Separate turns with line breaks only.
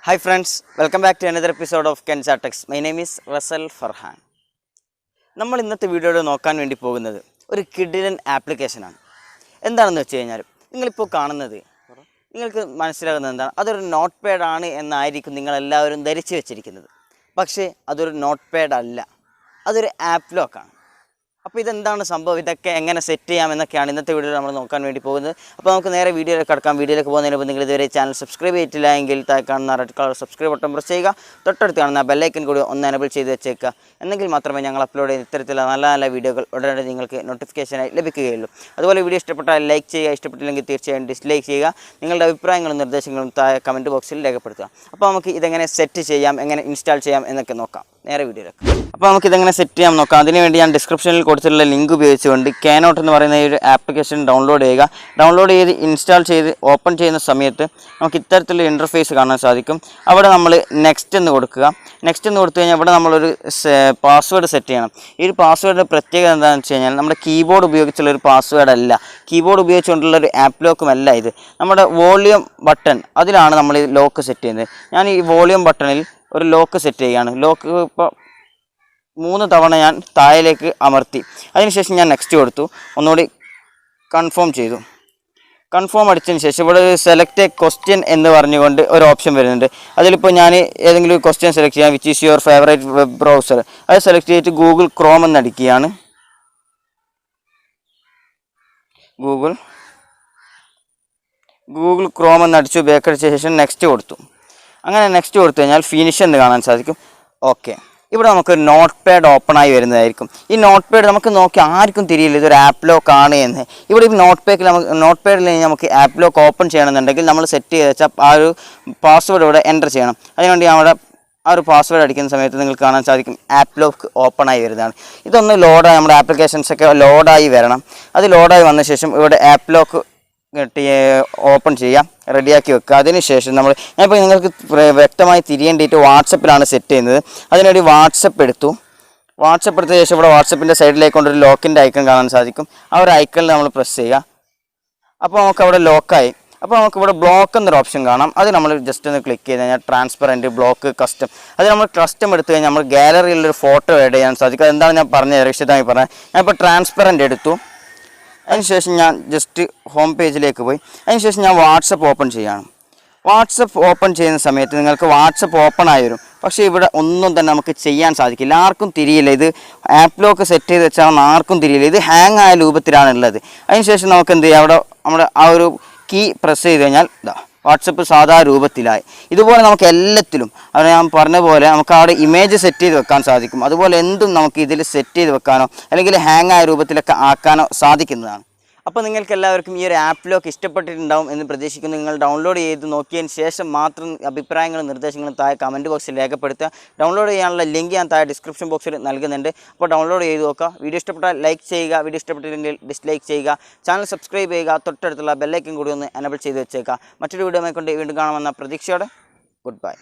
Hi friends, welcome back to another episode of kenzatechs. My name is RASALFARHAN. നമ്മൾ ഇന്നത്തെ വീഡിയോയിൽ നോക്കാൻ വേണ്ടി പോകുന്നത് ഒരു കിഡിലൻ ആപ്ലിക്കേഷനാണ്. എന്താണെന്ന് വെച്ച് കഴിഞ്ഞാൽ നിങ്ങളിപ്പോൾ കാണുന്നത് നിങ്ങൾക്ക് മനസ്സിലാകുന്നത് എന്താണ്? അതൊരു നോട്ട് പാഡ് ആണ് എന്നായിരിക്കും നിങ്ങളെല്ലാവരും ധരിച്ചു വെച്ചിരിക്കുന്നത്. പക്ഷേ അതൊരു നോട്ട് പാഡ് അല്ല, അതൊരു ആപ്ലോക്കാണ്. അപ്പോൾ ഇതെന്താണ് സംഭവം, ഇതൊക്കെ എങ്ങനെ സെറ്റ് ചെയ്യാമെന്നൊക്കെയാണ് ഇന്നത്തെ വീഡിയോയിൽ നമ്മൾ നോക്കാൻ വേണ്ടി പോകുന്നത്. അപ്പോൾ നമുക്ക് നേരെ വീഡിയോയിലേക്ക് കടക്കാം. വീഡിയോയിലേക്ക് പോകുന്നതിന് മുമ്പ് നിങ്ങൾ ഇതുവരെ ചാനൽ സബ്സ്ക്രൈബ് ചെയ്തിട്ടില്ല എങ്കിൽ താഴെ കാണുന്ന red colour subscribe button press ചെയ്യുക. തൊട്ടടുത്ത് കാണുന്ന ബെല്ലൈക്കൻ കൂടി ഒന്ന് എനേബിൾ ചെയ്ത് വെച്ചേക്കുക. എന്നെങ്കിൽ മാത്രമേ ഞങ്ങൾ അപ്ലോഡ് ചെയ്യുന്ന ഇത്തരത്തിലുള്ള നല്ല നല്ല വീഡിയോകൾ ഉടനടി നിങ്ങൾക്ക് നോട്ടിഫിക്കേഷനായി ലഭിക്കുകയുള്ളൂ. അതുപോലെ വീഡിയോ ഇഷ്ടപ്പെട്ടാൽ ലൈക്ക് ചെയ്യുക, ഇഷ്ടപ്പെട്ടില്ലെങ്കിൽ തീർച്ചയായും ഡിസ്ലൈക്ക് ചെയ്യുക. നിങ്ങളുടെ അഭിപ്രായങ്ങളും നിർദ്ദേശങ്ങളും താഴെ കമൻറ്റ് ബോക്സിൽ രേഖപ്പെടുത്തുക. അപ്പോൾ നമുക്ക് ഇതെങ്ങനെ സെറ്റ് ചെയ്യാം, എങ്ങനെ ഇൻസ്റ്റാൾ ചെയ്യാം എന്നൊക്കെ നോക്കാം. നേരെ വീഡിയോയിലേക്ക്. അപ്പോൾ നമുക്കിതെങ്ങനെ സെറ്റ് ചെയ്യാം നോക്കാം. അതിനുവേണ്ടി ഞാൻ ഡിസ്ക്രിപ്ഷനിൽ കൊടുത്തിട്ടുള്ള ലിങ്ക് ഉപയോഗിച്ചുകൊണ്ട് കെനോട്ട് എന്ന് പറയുന്ന ഈ ഒരു ആപ്ലിക്കേഷൻ ഡൗൺലോഡ് ചെയ്യുക. ഡൗൺലോഡ് ചെയ്ത് ഇൻസ്റ്റാൾ ചെയ്ത് ഓപ്പൺ ചെയ്യുന്ന സമയത്ത് നമുക്ക് ഇത്തരത്തിലുള്ള ഇൻ്റർഫേസ് കാണാൻ സാധിക്കും. അവിടെ നമ്മൾ നെക്സ്റ്റ് എന്ന് കൊടുക്കുക. നെക്സ്റ്റ് എന്ന് കൊടുത്തു കഴിഞ്ഞാൽ ഇവിടെ നമ്മളൊരു പാസ്വേഡ് സെറ്റ് ചെയ്യണം. ഈ ഒരു പാസ്വേഡിൻ്റെ പ്രത്യേകത എന്താണെന്ന് വെച്ച് കഴിഞ്ഞാൽ നമ്മുടെ കീബോർഡ് ഉപയോഗിച്ചുള്ള ഒരു പാസ്വേഡ് അല്ല, കീബോർഡ് ഉപയോഗിച്ചുകൊണ്ടുള്ള ഒരു ആപ്പ് ലോക്കുമല്ല ഇത്. നമ്മുടെ വോളിയം ബട്ടൺ അതിലാണ് നമ്മൾ ഈ ലോക്ക് സെറ്റ് ചെയ്യുന്നത്. ഞാൻ ഈ വോളിയം ബട്ടണിൽ ഒരു ലോക്ക് സെറ്റ് ചെയ്യുകയാണ്. ലോക്ക് ഇപ്പോൾ 3 തവണ ഞാൻ താഴേക്ക് അമർത്തി. അതിനുശേഷം ഞാൻ നെക്സ്റ്റ് കൊടുത്തു, ഒന്നുകൂടി കൺഫേം ചെയ്തു. കൺഫേം അടിച്ചതിന് ശേഷം ഇവിടെ ഒരു സെലക്ട് എ ക്വസ്റ്റ്യൻ എന്ന് പറഞ്ഞുകൊണ്ട് ഒരു ഓപ്ഷൻ വരുന്നുണ്ട്. അതിലിപ്പോൾ ഞാൻ ഏതെങ്കിലും ഒരു ക്വസ്റ്റ്യൻ സെലക്ട് ചെയ്യാം. Which is your favourite web browser, അത് സെലക്ട് ചെയ്തിട്ട് ഗൂഗിൾ ക്രോം എന്ന് അടിക്കുകയാണ്. ഗൂഗിൾ ക്രോം എന്ന് അടിച്ചു. ബേക്കടിച്ച ശേഷം നെക്സ്റ്റ് കൊടുത്തു. അങ്ങനെ നെക്സ്റ്റ് കൊടുത്തു കഴിഞ്ഞാൽ ഫിനിഷ് എന്ന് കാണാൻ സാധിക്കും. ഓക്കെ, ഇവിടെ നമുക്ക് നോട്ട് പാഡ് ഓപ്പൺ ആയി വരുന്നതായിരിക്കും. ഈ നോട്ട് പാഡ് നമുക്ക് നോക്കി ആർക്കും തിരിയില്ല ഇതൊരു ആപ്പ് ലോക്ക് ആണ് എന്ന്. ഇവിടെ ഈ നോട്ട് പാഡിൽ നമുക്ക് ആപ്പ് ലോക്ക് ഓപ്പൺ ചെയ്യണമെന്നുണ്ടെങ്കിൽ നമ്മൾ സെറ്റ് ചെയ്ത് വെച്ചാൽ ആ ഒരു പാസ്വേഡ് ഇവിടെ എൻ്റർ ചെയ്യണം. അതിനുവേണ്ടി അവിടെ ആ ഒരു പാസ്വേഡ് അടിക്കുന്ന സമയത്ത് നിങ്ങൾക്ക് കാണാൻ സാധിക്കും ആപ്പ് ലോക്ക് ഓപ്പൺ ആയി വരുന്നതാണ്. ഇതൊന്ന് ലോഡായി നമ്മുടെ ആപ്ലിക്കേഷൻസൊക്കെ ലോഡായി വരണം. അത് ലോഡായി വന്ന ശേഷം ഇവിടെ ആപ്പ് ലോക്ക് ഓപ്പൺ ചെയ്യാം, റെഡിയാക്കി വെക്കുക. അതിനുശേഷം ഞാനിപ്പോൾ നിങ്ങൾക്ക് വ്യക്തമായി തിരിയേണ്ടിയിട്ട് വാട്സപ്പിലാണ് സെറ്റ് ചെയ്യുന്നത്. അതിനുവേണ്ടി വാട്സപ്പ് എടുത്ത ശേഷം ഇവിടെ വാട്സപ്പിൻ്റെ സൈഡിലേക്ക് കൊണ്ടൊരു ലോക്കിൻ്റെ ഐക്കൺ കാണാൻ സാധിക്കും. ആ ഒരു ഐക്കണിൽ നമ്മൾ പ്രസ് ചെയ്യുക. അപ്പോൾ നമുക്ക് അവിടെ ലോക്കായി. അപ്പോൾ നമുക്കിവിടെ ബ്ലോക്ക് എന്നൊരു ഓപ്ഷൻ കാണാം. അത് നമ്മൾ ജസ്റ്റ് ഒന്ന് ക്ലിക്ക് ചെയ്ത് കഴിഞ്ഞാൽ ട്രാൻസ്പെറൻറ്റ്, ബ്ലോക്ക്, കസ്റ്റം. അത് നമ്മൾ കസ്റ്റം എടുത്തു കഴിഞ്ഞാൽ നമ്മൾ ഗാലറിയിലൊരു ഫോട്ടോ ആഡ് ചെയ്യാൻ സാധിക്കും. അതെന്താണ് ഞാൻ പറഞ്ഞത്, രക്ഷിതമായി പറഞ്ഞത്. ഞാനിപ്പോൾ ട്രാൻസ്പെറൻറ്റ് എടുത്തു. അതിനുശേഷം ഞാൻ ജസ്റ്റ് ഹോം പേജിലേക്ക് പോയി. അതിനുശേഷം ഞാൻ വാട്സപ്പ് ഓപ്പൺ ചെയ്യുകയാണ്. വാട്സപ്പ് ഓപ്പൺ ചെയ്യുന്ന സമയത്ത് നിങ്ങൾക്ക് വാട്സപ്പ് ഓപ്പൺ ആയി വരും. പക്ഷേ ഇവിടെ ഒന്നും തന്നെ നമുക്ക് ചെയ്യാൻ സാധിക്കില്ല, ആർക്കും തിരിയില്ല. ഇത് ആപ്പ് ലോക്ക് സെറ്റ് ചെയ്ത് വെച്ചാൽ ആർക്കും തിരിയില്ല. ഇത് ഹാങ് ആയ രൂപത്തിലാണുള്ളത്. അതിനുശേഷം നമുക്ക് എന്ത് ചെയ്യാം, അവിടെ നമ്മുടെ ആ ഒരു കീ പ്രസ് ചെയ്ത് കഴിഞ്ഞാൽ വാട്സപ്പ് സാധാ രൂപത്തിലായി. ഇതുപോലെ നമുക്ക് എല്ലാത്തിലും അത് ഞാൻ പറഞ്ഞ പോലെ നമുക്ക് അവിടെ ഇമേജ് സെറ്റ് ചെയ്ത് വെക്കാൻ സാധിക്കും. അതുപോലെ എന്തും നമുക്ക് ഇതിൽ സെറ്റ് ചെയ്ത് വെക്കാനോ അല്ലെങ്കിൽ ഹാങ് ആയ രൂപത്തിലൊക്കെ ആക്കാനോ സാധിക്കുന്നതാണ്. അപ്പോൾ നിങ്ങൾക്ക് എല്ലാവർക്കും ഈ ഒരു ആപ്പ് ലോക്ക് ഇഷ്ടപ്പെട്ടിട്ടുണ്ടാവും എന്ന് പ്രതീക്ഷിക്കുന്നു. നിങ്ങൾ ഡൗൺലോഡ് ചെയ്ത് നോക്കിയതിന് ശേഷം മാത്രം അഭിപ്രായങ്ങളും നിർദ്ദേശങ്ങളും താഴെ കമൻറ്റ് ബോക്സിൽ രേഖപ്പെടുത്തുക. ഡൗൺലോഡ് ചെയ്യാനുള്ള ലിങ്ക് ഞാൻ താഴെ ഡിസ്ക്രിപ്ഷൻ ബോക്സിൽ നൽകുന്നുണ്ട്. അപ്പോൾ ഡൗൺലോഡ് ചെയ്ത് നോക്കുക. വീഡിയോ ഇഷ്ടപ്പെട്ടാൽ ലൈക്ക് ചെയ്യുക, വീഡിയോ ഇഷ്ടപ്പെട്ടില്ലെങ്കിൽ ഡിസ്ലൈക്ക് ചെയ്യുക. ചാനൽ സബ്സ്ക്രൈബ് ചെയ്യുക. തൊട്ടടുത്തുള്ള ബെല്ലൈക്കൻ കൂടി ഒന്ന് എനേബിൾ ചെയ്ത് വെച്ചേക്കുക. മറ്റൊരു വീഡിയോ കൊണ്ട് വീണ്ടും കാണാമെന്ന പ്രതീക്ഷയോടെ ഗുഡ് ബൈ.